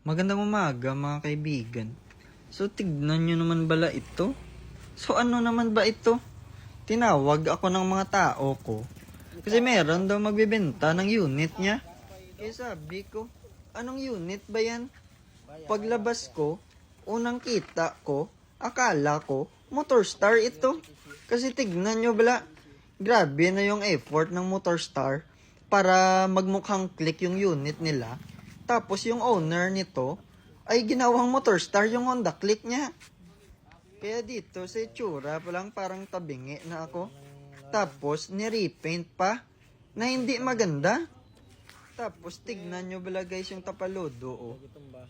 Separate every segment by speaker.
Speaker 1: Magandang umaga mga kaibigan. So tignan nyo naman bala ito. So ano naman ba ito? Tinawag ako ng mga tao ko. Kasi meron daw magbibenta ng unit niya. Kaya sabi ko, anong unit ba yan? Paglabas ko, unang kita ko, akala ko, Motorstar ito. Kasi tignan nyo bala, grabe na yung effort ng Motorstar para magmukhang click yung unit nila. Tapos yung owner nito ay ginawang Motorstar yung Honda Click niya. Kaya dito sa itsura pa lang parang tabingi na ako. Tapos nirepaint pa na hindi maganda. Tapos tignan nyo bala guys yung tapalodo oh.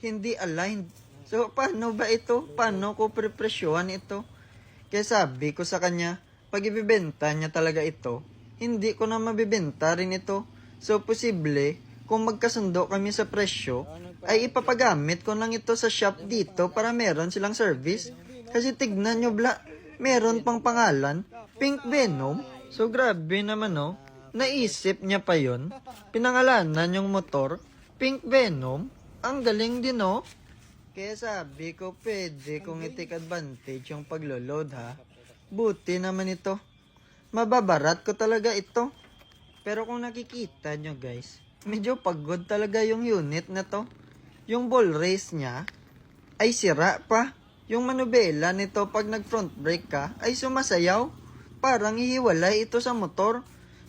Speaker 1: Hindi aligned. So paano ba ito? Paano ko prepresyohan ito? Kaya sabi ko sa kanya, pag ibibenta niya talaga ito, hindi ko na mabibenta rin ito. So posible, kung magkasundo kami sa presyo, ay ipapagamit ko lang ito sa shop dito para meron silang service. Kasi tignan nyo bla, meron pang pangalan, Pink Venom. So grabe naman oh, naisip niya pa yon. Pinangalanan yung motor, Pink Venom. Ang galing din oh. Kaya sabi ko, pwede kong i-take advantage yung paglo-load ha. Buti naman ito. Mababarat ko talaga ito. Pero kung nakikita nyo guys, medyo pagod talaga yung unit na to. Yung ball race niya ay sira pa. Yung manubela nito pag nag-front brake ka ay sumasayaw. Parang hihiwalay ito sa motor.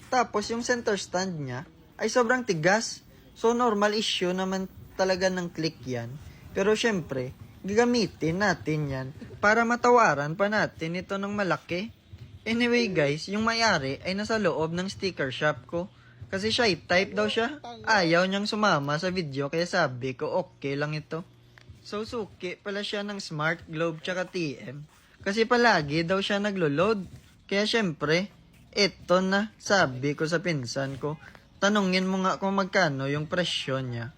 Speaker 1: Tapos yung center stand niya ay sobrang tigas. So normal issue naman talaga ng click yan. Pero syempre, gagamitin natin yan para matawaran pa natin ito ng malaki. Anyway guys, yung may-ari ay nasa loob ng sticker shop ko. Kasi shy type daw siya. Ayaw niyang sumama sa video kaya sabi ko okay lang ito. So suki pala siya ng Smart, Globe tsaka TM. Kasi palagi daw siya naglo-load. Kaya syempre, ito na sabi ko sa pinsan ko. Tanungin mo nga kung magkano yung presyo niya.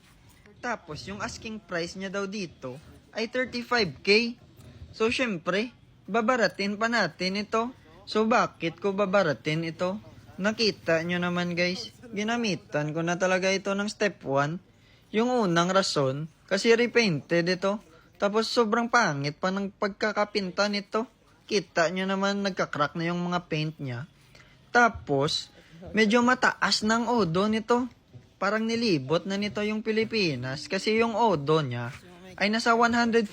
Speaker 1: Tapos yung asking price niya daw dito ay 35k. So syempre, babaratin pa natin ito. So bakit ko babaratin ito? Nakita nyo naman guys, ginamitan ko na talaga ito ng step 1. Yung unang rason, kasi repainted ito. Tapos sobrang pangit pa ng pagkakapinta nito. Kita nyo naman nagka-crack na yung mga paint niya. Tapos, medyo mataas ng odo nito. Parang nilibot na nito yung Pilipinas kasi yung odo niya ay nasa 142,000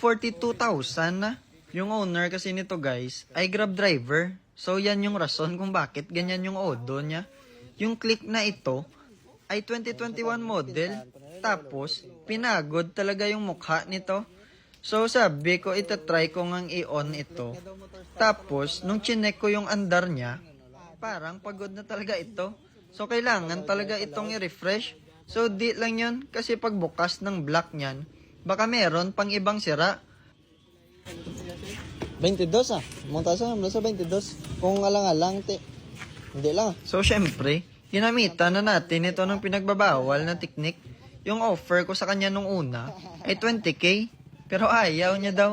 Speaker 1: na. Yung owner kasi nito guys ay Grab driver. So yan yung rason kung bakit ganyan yung odo niya. Yung click na ito ay 2021 model. Tapos pinagod talaga yung mukha nito. So sabi ko itatry ko ngang i-on ito. Tapos nung chinek ko yung andar niya, parang pagod na talaga ito. So kailangan talaga itong i-refresh. So di lang yun kasi pagbukas ng block niyan, baka meron pang ibang sira.
Speaker 2: 22 ah. Montasan naman sa 22. Kung alang-alang, hindi lang ah.
Speaker 1: So syempre, ginamitan na natin ito ng pinagbabawal na teknik. Yung offer ko sa kanya nung una ay 20k. Pero ayaw niya daw.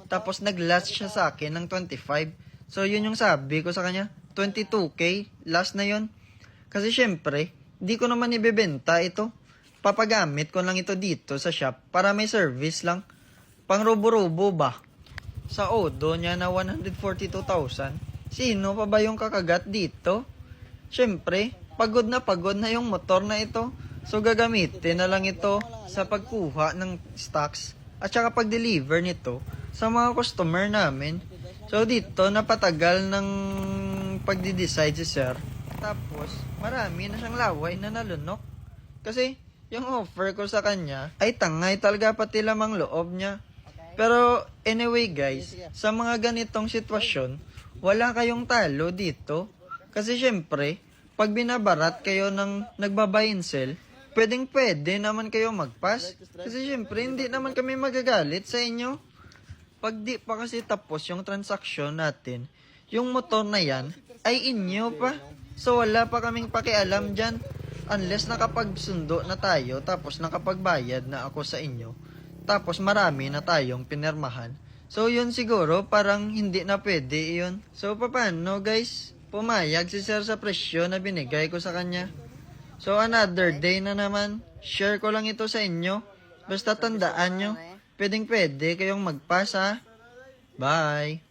Speaker 1: Tapos nag-last siya sa akin ng 25. So yun yung sabi ko sa kanya, 22k. Last na yun. Kasi syempre, di ko naman ibebenta ito. Papagamit ko lang ito dito sa shop para may service lang. Pang rubo-rubo ba? Sa odo niya na 142,000. Sino pa ba yung kakagat dito? Syempre, pagod na yung motor na ito. So gagamitin na lang ito sa pagkuha ng stocks at saka pag-deliver nito sa mga customer namin. So dito napatagal ng pagdi-decide si sir. Tapos marami na siyang laway na nalunok. Kasi yung offer ko sa kanya ay tangay talaga pati lamang loob niya. Pero anyway guys, sa mga ganitong sitwasyon, wala kayong talo dito. Kasi syempre, pag binabarat kayo ng nagbabuy and sell, pwede naman kayo magpass. Kasi syempre, hindi naman kami magagalit sa inyo. Pag di pa kasi tapos yung transaksyon natin, yung motor na yan ay inyo pa. So wala pa kaming pakialam dyan. Unless nakapagsundo na tayo, tapos nakapagbayad na ako sa inyo. Tapos marami na tayong pinirmahan. So yun siguro, parang hindi na pwede yun. So paano guys? Pumayag si sir sa presyo na binigay ko sa kanya. So another day na naman, share ko lang ito sa inyo Basta tandaan nyo, pwedeng pwede kayong magpasa. Bye!